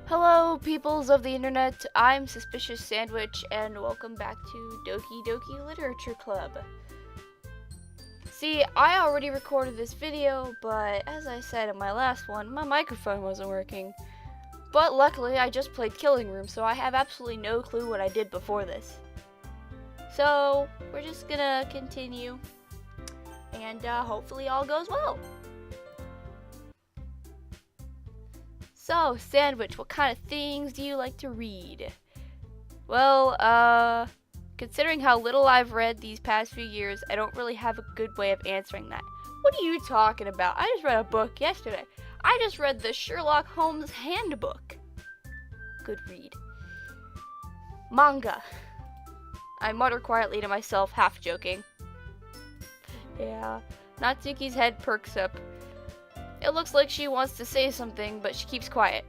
Hello, peoples of the internet. I'm Suspicious Sandwich, and welcome back to Doki Doki Literature Club. See, I already recorded this video, but as I said in my last one, my microphone wasn't working. But luckily, I just played Killing Room, so I have absolutely no clue what I did before this. So, we're just gonna continue, and hopefully all goes well. So, Sandwich, what kind of things do you like to read? Well, considering how little I've read these past few years, I don't really have a good way of answering that. What are you talking about? I just read a book yesterday. I just read the Sherlock Holmes Handbook. Good read. Manga. I mutter quietly to myself, half joking. Yeah, Natsuki's head perks up. It looks like she wants to say something, but she keeps quiet.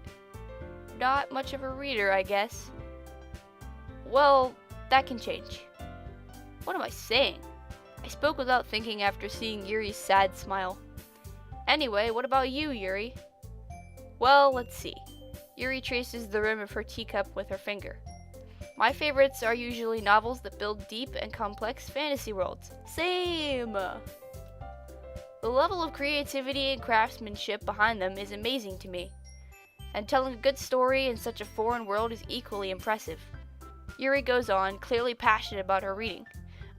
Not much of a reader, I guess. Well, that can change. What am I saying? I spoke without thinking after seeing Yuri's sad smile. Anyway, what about you, Yuri? Well, let's see. Yuri traces the rim of her teacup with her finger. My favorites are usually novels that build deep and complex fantasy worlds. Same! The level of creativity and craftsmanship behind them is amazing to me, and telling a good story in such a foreign world is equally impressive. Yuri goes on, clearly passionate about her reading.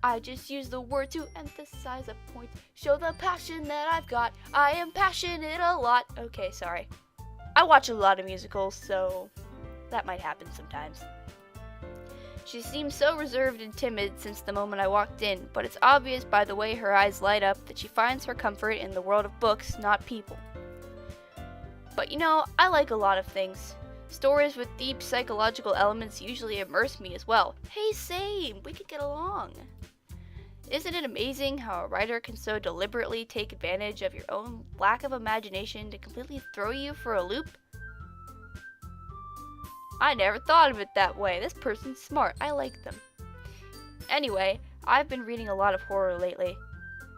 I just use the word to emphasize a point, show the passion that I've got. I am passionate a lot. Okay, sorry. I watch a lot of musicals, so that might happen sometimes. She seems so reserved and timid since the moment I walked in, but it's obvious by the way her eyes light up that she finds her comfort in the world of books, not people. But you know, I like a lot of things. Stories with deep psychological elements usually immerse me as well. Hey, same! We could get along! Isn't it amazing how a writer can so deliberately take advantage of your own lack of imagination to completely throw you for a loop? I never thought of it that way. This person's smart. I like them. Anyway, I've been reading a lot of horror lately.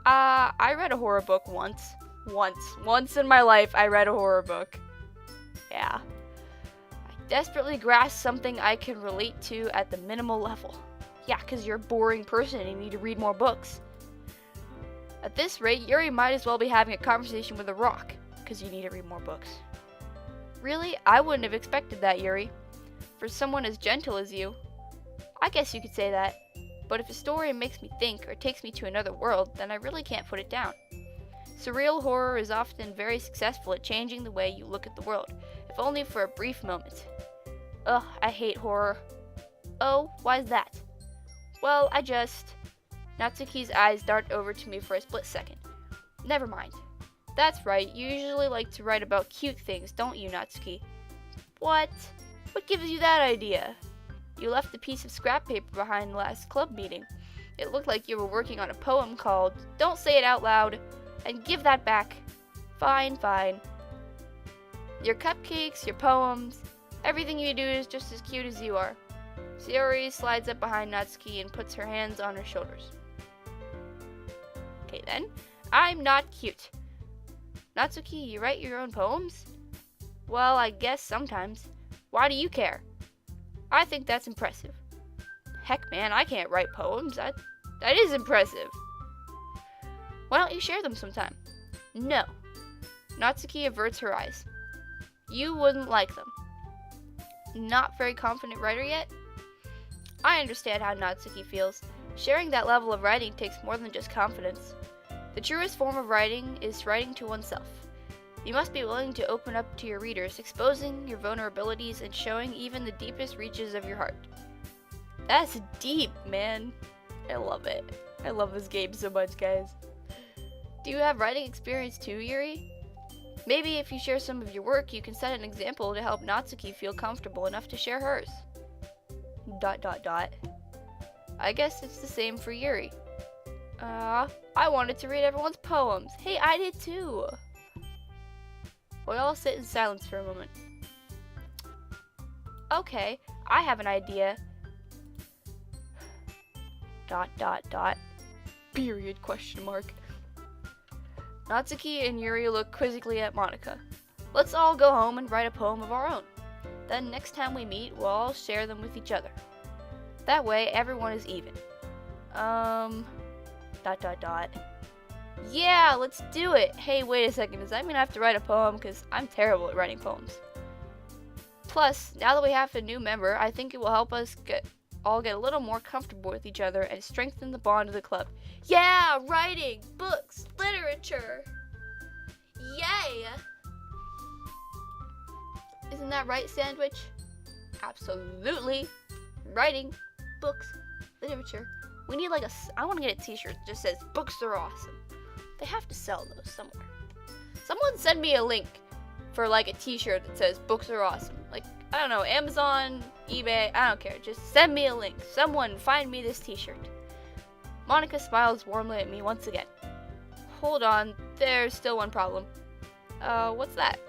I read a horror book once. Once in my life, I read a horror book. Yeah. I desperately grasp something I can relate to at the minimal level. Yeah, because you're a boring person and you need to read more books. At this rate, Yuri might as well be having a conversation with a rock, because you need to read more books. Really? I wouldn't have expected that, Yuri. For someone as gentle as you. I guess you could say that. But if a story makes me think or takes me to another world, then I really can't put it down. Surreal horror is often very successful at changing the way you look at the world, if only for a brief moment. Ugh, I hate horror. Oh, why's that? Well, Natsuki's eyes dart over to me for a split second. Never mind. That's right, you usually like to write about cute things, don't you, Natsuki? What? What gives you that idea? You left a piece of scrap paper behind last club meeting. It looked like you were working on a poem called Don't Say It Out Loud, and give that back. Fine. Your cupcakes, your poems, everything you do is just as cute as you are. Sayori slides up behind Natsuki and puts her hands on her shoulders. Okay then, I'm not cute. Natsuki, you write your own poems? Well, I guess sometimes. Why do you care? I think that's impressive. Heck man, I can't write poems. That is impressive. Why don't you share them sometime? No. Natsuki averts her eyes. You wouldn't like them. Not very confident writer yet? I understand how Natsuki feels. Sharing that level of writing takes more than just confidence. The truest form of writing is writing to oneself. You must be willing to open up to your readers, exposing your vulnerabilities and showing even the deepest reaches of your heart. That's deep, man. I love it. I love this game so much, guys. Do you have writing experience too, Yuri? Maybe if you share some of your work, you can set an example to help Natsuki feel comfortable enough to share hers. ... I guess it's the same for Yuri. I wanted to read everyone's poems. Hey, I did too. We all sit in silence for a moment. Okay, I have an idea. ... Period, question mark. Natsuki and Yuri look quizzically at Monika. Let's all go home and write a poem of our own. Then next time we meet, we'll all share them with each other. That way, everyone is even. Yeah, let's do it. Hey, wait a second. Does that mean I have to write a poem? Because I'm terrible at writing poems. Plus, now that we have a new member, I think it will help us all get a little more comfortable with each other and strengthen the bond of the club. Yeah, writing, books, literature. Yay! Isn't that right, Sandwich? Absolutely. Writing, books, literature. We need like I want to get a t-shirt that just says, books are awesome. They have to sell those somewhere. Someone send me a link for like a t-shirt that says, books are awesome. Like, I don't know, Amazon, eBay, I don't care. Just send me a link. Someone find me this t-shirt. Monica smiles warmly at me once again. Hold on, there's still one problem. What's that?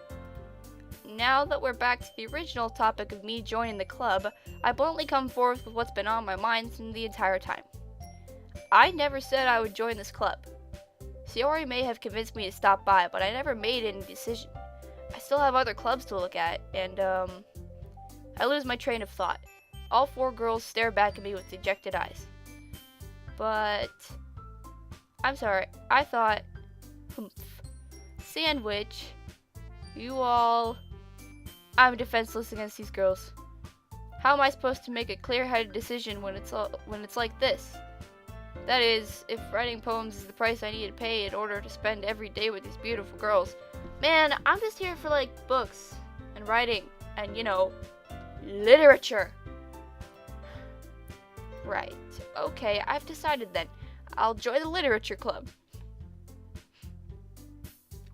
Now that we're back to the original topic of me joining the club, I bluntly come forth with what's been on my mind the entire time. I never said I would join this club. Sayori may have convinced me to stop by, but I never made any decision. I still have other clubs to look at, and, I lose my train of thought. All 4 girls stare back at me with dejected eyes. But, I'm sorry, I thought, Sandwich, you all, I'm defenseless against these girls. How am I supposed to make a clear-headed decision when it's like this? That is, if writing poems is the price I need to pay in order to spend every day with these beautiful girls. Man, I'm just here for, like, books and writing and, you know, literature. Right. Okay, I've decided then. I'll join the literature club.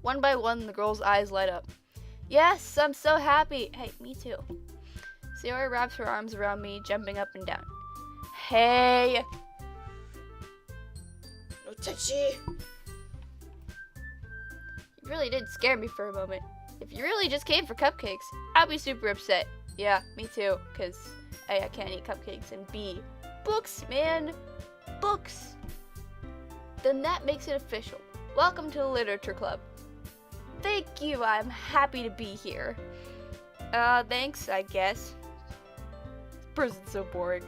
One by one, the girls' eyes light up. Yes, I'm so happy. Hey, me too. Sayori wraps her arms around me, jumping up and down. Hey! No touchy! You really did scare me for a moment. If you really just came for cupcakes, I'd be super upset. Yeah, me too, because A, I can't eat cupcakes, and B, books, man! Books! Then that makes it official. Welcome to the literature club. Thank you, I'm happy to be here. Thanks, I guess. This person's so boring.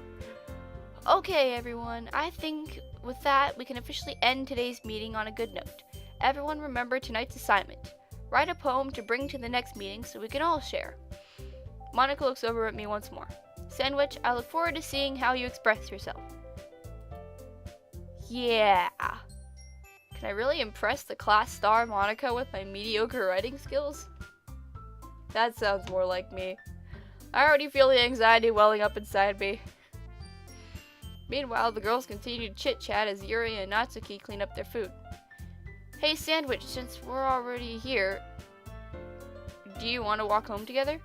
Okay, everyone, I think with that, we can officially end today's meeting on a good note. Everyone remember tonight's assignment. Write a poem to bring to the next meeting so we can all share. Monica looks over at me once more. Sandwich, I look forward to seeing how you express yourself. Yeah. Can I really impress the class star Monica with my mediocre writing skills? That sounds more like me. I already feel the anxiety welling up inside me. Meanwhile, the girls continue to chit-chat as Yuri and Natsuki clean up their food. Hey Sandwich, since we're already here, do you want to walk home together?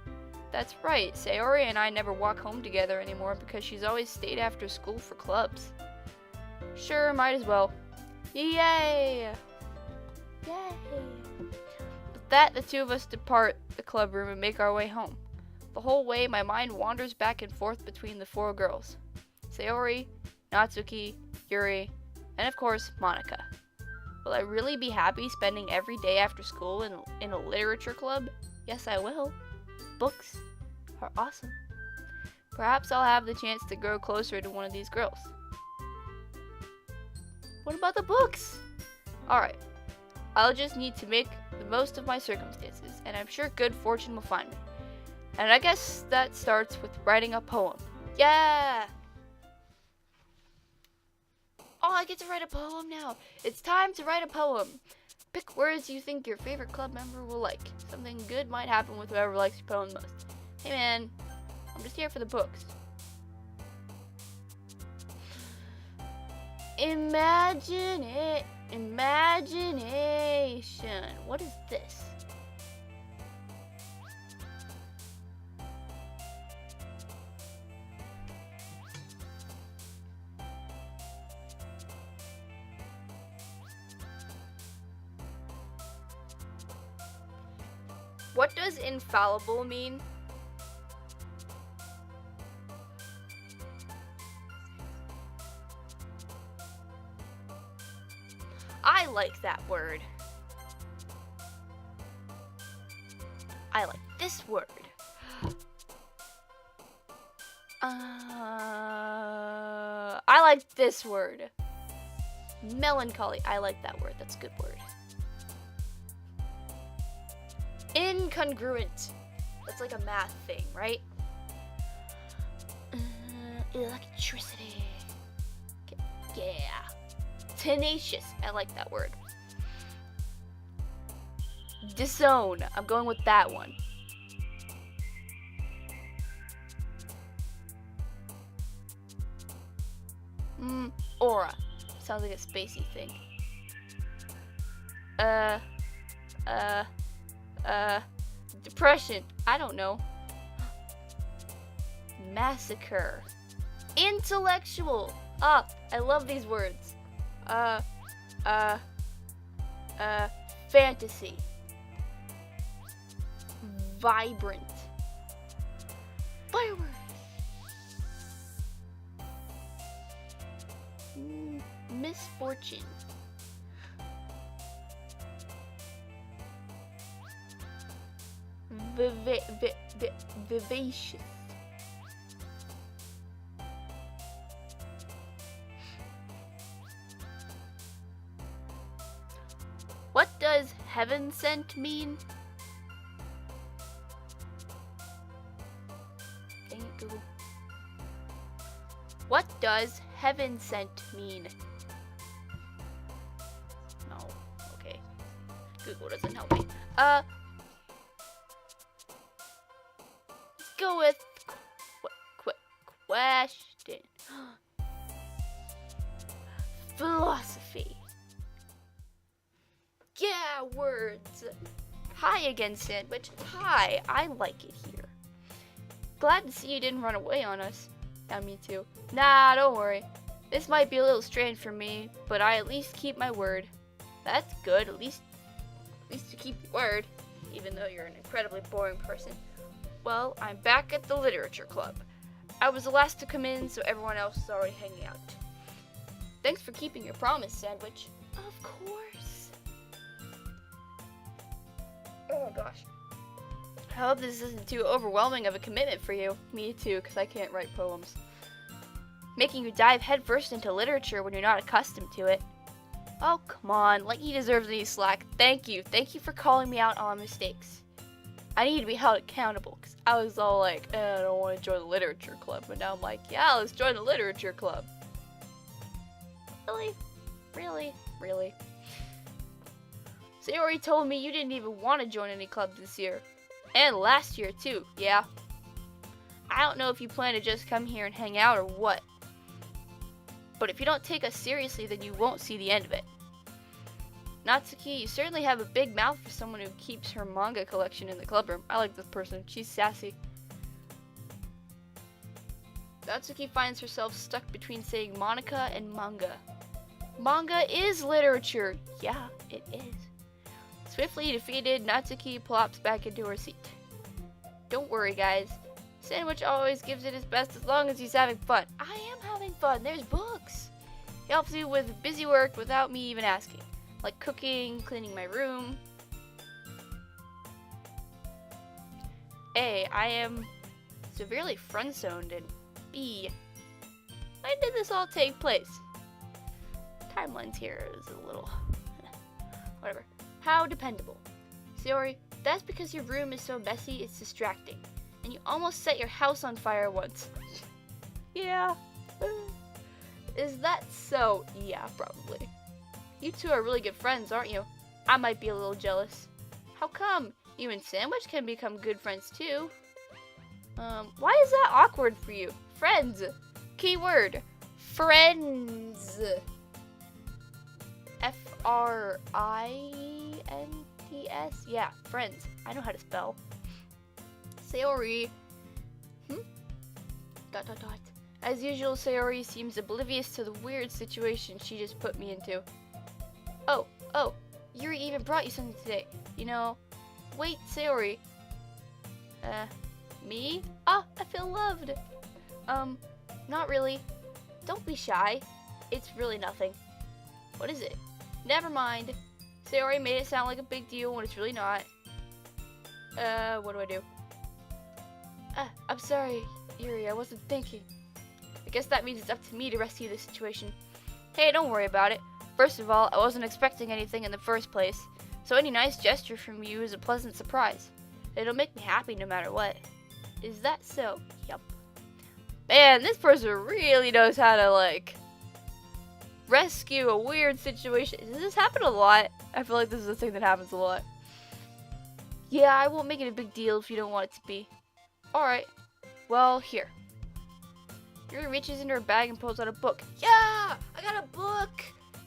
That's right, Sayori and I never walk home together anymore because she's always stayed after school for clubs. Sure, might as well. Yay! Yay! With that, the two of us depart the club room and make our way home. The whole way, my mind wanders back and forth between the 4 girls. Sayori, Natsuki, Yuri, and of course, Monica. Will I really be happy spending every day after school in a literature club? Yes, I will. Books are awesome. Perhaps I'll have the chance to grow closer to one of these girls. What about the books? Alright, I'll just need to make the most of my circumstances, and I'm sure good fortune will find me. And I guess that starts with writing a poem. Yeah! Oh, I get to write a poem now. It's time to write a poem. Pick words you think your favorite club member will like. Something good might happen with whoever likes your poem most. Hey man, I'm just here for the books. Imagination. What is this? What does infallible mean? I like that word. I like this word. I like this word. Melancholy. I like that word. That's a good word. Incongruent. That's like a math thing, right? Electricity. Yeah. Tenacious. I like that word. Disown. I'm going with that one. Aura. Sounds like a spacey thing. Depression. I don't know. Massacre. Intellectual. Ah, I love these words. Fantasy. Vibrant. Fireworks. Misfortune. Vivacious. What does heaven sent mean? Dang it, Google. What does heaven sent mean? No. Okay. Google doesn't help me. Let's go with question. Philosophy. Yeah, words. Hi again, Sandwich. Hi, I like it here. Glad to see you didn't run away on us. Yeah, me too. Nah, don't worry. This might be a little strange for me, but I at least keep my word. That's good, at least you keep your word, even though you're an incredibly boring person. Well, I'm back at the literature club. I was the last to come in, so everyone else is already hanging out. Thanks for keeping your promise, Sandwich. Of course. Oh gosh. I hope this isn't too overwhelming of a commitment for you. Me too, because I can't write poems. Making you dive headfirst into literature when you're not accustomed to it. Oh, come on. Like he deserves any slack. Thank you. Thank you for calling me out on mistakes. I need to be held accountable, because I was all like, I don't want to join the literature club. But now I'm like, yeah, let's join the literature club. Really? Really? Really? Sayori told me you didn't even want to join any club this year. And last year, too, yeah. I don't know if you plan to just come here and hang out or what. But if you don't take us seriously, then you won't see the end of it. Natsuki, you certainly have a big mouth for someone who keeps her manga collection in the club room. I like this person. She's sassy. Natsuki finds herself stuck between saying Monica and manga. Manga is literature. Yeah, it is. Swiftly defeated, Natsuki plops back into her seat. Don't worry, guys. Sandwich always gives it his best as long as he's having fun. I am having fun. There's books. He helps me with busy work without me even asking. Like cooking, cleaning my room. A, I am severely friend-zoned, and B, when did this all take place? Timelines here is a little... whatever. How dependable. Sayori, that's because your room is so messy it's distracting. And you almost set your house on fire once. Yeah. Is that so? Yeah, probably. You two are really good friends, aren't you? I might be a little jealous. How come? You and Sandwich can become good friends too. Why is that awkward for you? Friends. Keyword. Friends. F-R-I-N-T-S? Yeah, friends. I know how to spell. Sayori. As usual, Sayori seems oblivious to the weird situation she just put me into. Oh, Yuri even brought you something today. You know, wait, Sayori. Me? Ah, I feel loved. Not really. Don't be shy. It's really nothing. What is it? Never mind. Sayori made it sound like a big deal when it's really not. What do I do? I'm sorry, Yuri, I wasn't thinking. I guess that means it's up to me to rescue this situation. Hey, don't worry about it. First of all, I wasn't expecting anything in the first place, so any nice gesture from you is a pleasant surprise. It'll make me happy no matter what. Is that so? Yup. Man, this person really knows how to, like, rescue a weird situation. Does this happen a lot? I feel like this is a thing that happens a lot. Yeah, I won't make it a big deal if you don't want it to be. Alright. Well, here. Yuri reaches into her bag and pulls out a book. Yeah! I got a book!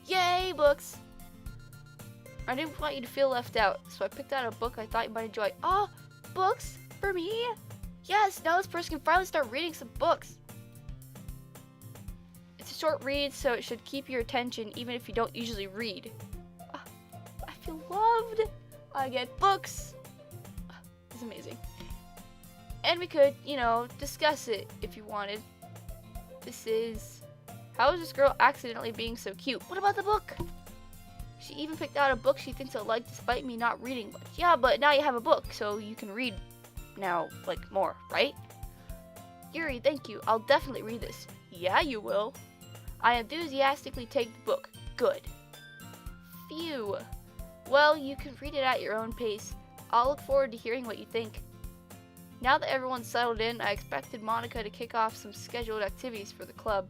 Yay, books! I didn't want you to feel left out, so I picked out a book I thought you might enjoy. Oh, books? For me? Yes, now this person can finally start reading some books. It's a short read, so it should keep your attention even if you don't usually read. I feel loved. I get books. It's amazing. And we could, discuss it if you wanted. This is... How is this girl accidentally being so cute? What about the book? She even picked out a book she thinks I'll like despite me not reading much. Yeah, but now you have a book, so you can read now, like, more, right? Yuri, thank you. I'll definitely read this. Yeah, you will. I enthusiastically take the book. Good. Phew. Well, you can read it at your own pace. I'll look forward to hearing what you think. Now that everyone's settled in, I expected Monica to kick off some scheduled activities for the club,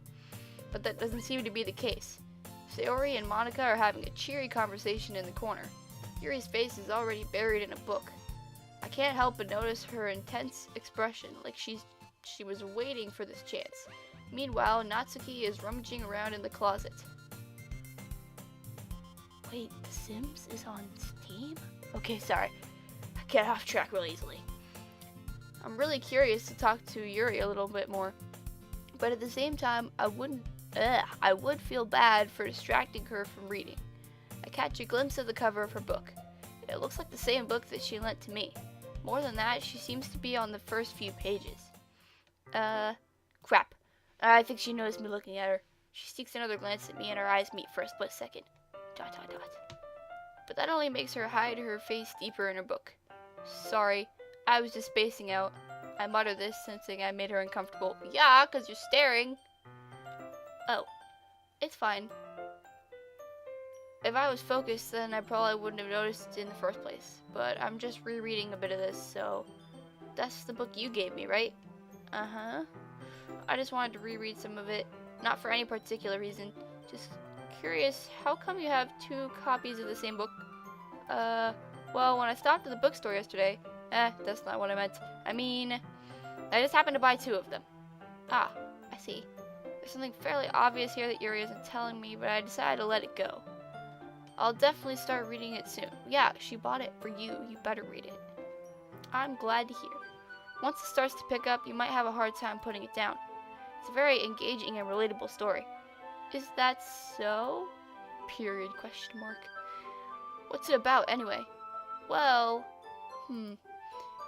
but that doesn't seem to be the case. Sayori and Monica are having a cheery conversation in the corner. Yuri's face is already buried in a book. I can't help but notice her intense expression, like she was waiting for this chance. Meanwhile, Natsuki is rummaging around in the closet. Wait, The Sims is on Steam? Okay, sorry. I get off track real easily. I'm really curious to talk to Yuri a little bit more, but at the same time, I would feel bad for distracting her from reading. I catch a glimpse of the cover of her book. It looks like the same book that she lent to me. More than that, she seems to be on the first few pages. Crap. I think she noticed me looking at her. She sneaks another glance at me and our eyes meet for a split second. ... But that only makes her hide her face deeper in her book. Sorry, I was just spacing out. I mutter this, sensing I made her uncomfortable. Yeah, 'cause you're staring. Oh, it's fine. If I was focused, then I probably wouldn't have noticed in the first place. But I'm just rereading a bit of this, so... That's the book you gave me, right? Uh-huh. I just wanted to reread some of it. Not for any particular reason. Just curious, how come you have 2 copies of the same book? Well, when I stopped at the bookstore yesterday... that's not what I meant. I mean, I just happened to buy 2 of them. Ah, I see. There's something fairly obvious here that Yuri isn't telling me, but I decided to let it go. I'll definitely start reading it soon. Yeah, she bought it for you. You better read it. I'm glad to hear. Once it starts to pick up, you might have a hard time putting it down. It's a very engaging and relatable story. Is that so? Period, question mark. What's it about, anyway? Well,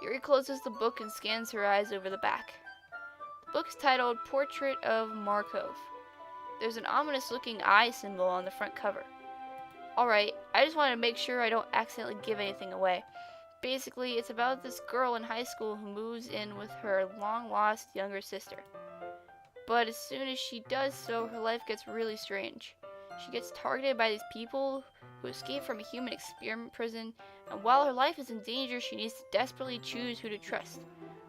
Yuri closes the book and scans her eyes over the back. The book's titled Portrait of Markov. There's an ominous-looking eye symbol on the front cover. Alright, I just wanted to make sure I don't accidentally give anything away. Basically, it's about this girl in high school who moves in with her long-lost younger sister. But as soon as she does so, her life gets really strange. She gets targeted by these people who escape from a human experiment prison, and while her life is in danger, she needs to desperately choose who to trust.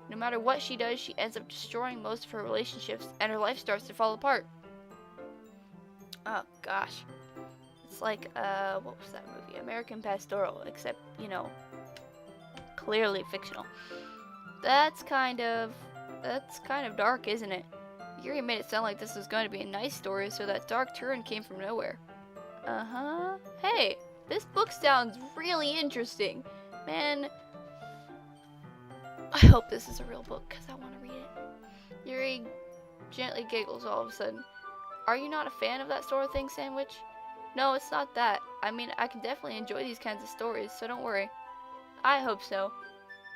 No matter what she does, she ends up destroying most of her relationships, and her life starts to fall apart. Oh, gosh. It's like, what was that movie? American Pastoral, except, clearly fictional. That's kind of dark, isn't it? Yuri made it sound like this was going to be a nice story, so that dark turn came from nowhere. Uh-huh. Hey, this book sounds really interesting. Man, I hope this is a real book, because I want to read it. Yuri gently giggles all of a sudden. Are you not a fan of that sort of thing, Sandwich? No, it's not that. I mean, I can definitely enjoy these kinds of stories, so don't worry. I hope so.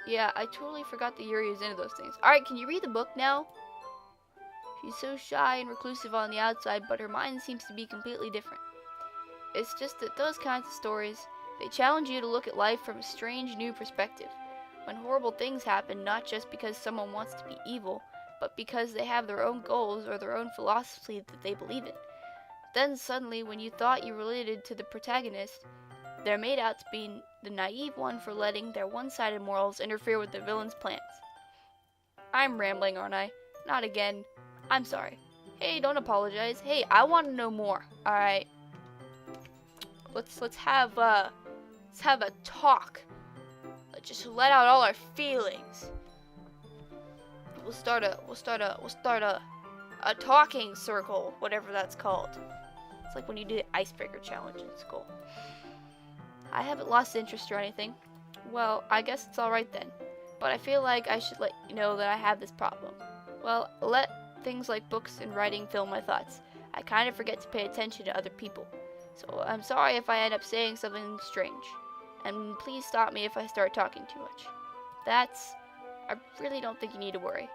Yeah, I totally forgot that Yuri is into those things. Alright, can you read the book now? She's so shy and reclusive on the outside, but her mind seems to be completely different. It's just that those kinds of stories, they challenge you to look at life from a strange new perspective. when horrible things happen not just because someone wants to be evil, but because they have their own goals or their own philosophy that they believe in. Then suddenly, when you thought you related to the protagonist, they're made out to be the naive one for letting their one-sided morals interfere with the villain's plans. I'm rambling, aren't I? Not again. I'm sorry. Hey, don't apologize. Hey, I want to know more. All right. Let's have a talk. Let's just let out all our feelings. We'll start a talking circle, whatever that's called. It's like when you do the icebreaker challenge in school. I haven't lost interest or anything. Well, I guess it's alright then. But I feel like I should let you know that I have this problem. Well, let things like books and writing fill my thoughts. I kind of forget to pay attention to other people. So I'm sorry if I end up saying something strange. And please stop me if I start talking too much. I really don't think you need to worry.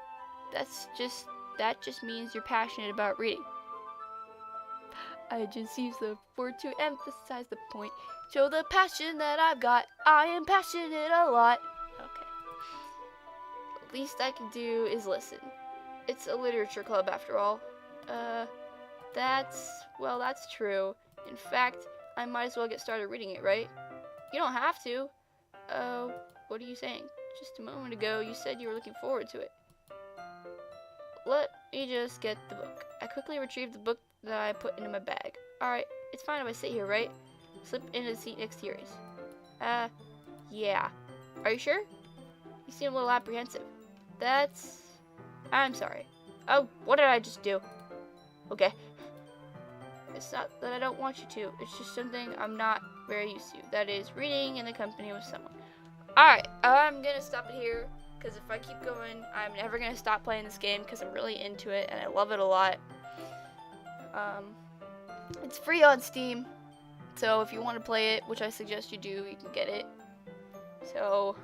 That just means you're passionate about reading. I just use the word to emphasize the point. Show the passion that I've got. I am passionate a lot. Okay. The least I can do is listen. It's a literature club after all. That's true. In fact, I might as well get started reading it, right? You don't have to. What are you saying? Just a moment ago, you said you were looking forward to it. Let me just get the book. I quickly retrieved the book that I put into my bag. Alright, it's fine if I sit here, right? Slip into the seat next to yours. Yeah. Are you sure? You seem a little apprehensive. I'm sorry. Oh, what did I just do? Okay. It's not that I don't want you to. It's just something I'm not very used to. That is, reading in the company with someone. Alright, I'm gonna stop it here. Because if I keep going, I'm never gonna stop playing this game. Because I'm really into it and I love it a lot. It's free on Steam. So if you want to play it, which I suggest you do, you can get it. So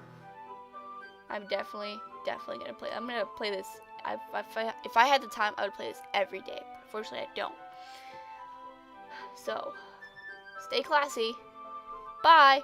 I'm definitely gonna play. I'm gonna play this. If I had the time, I would play this every day. But unfortunately, I don't. So stay classy. Bye.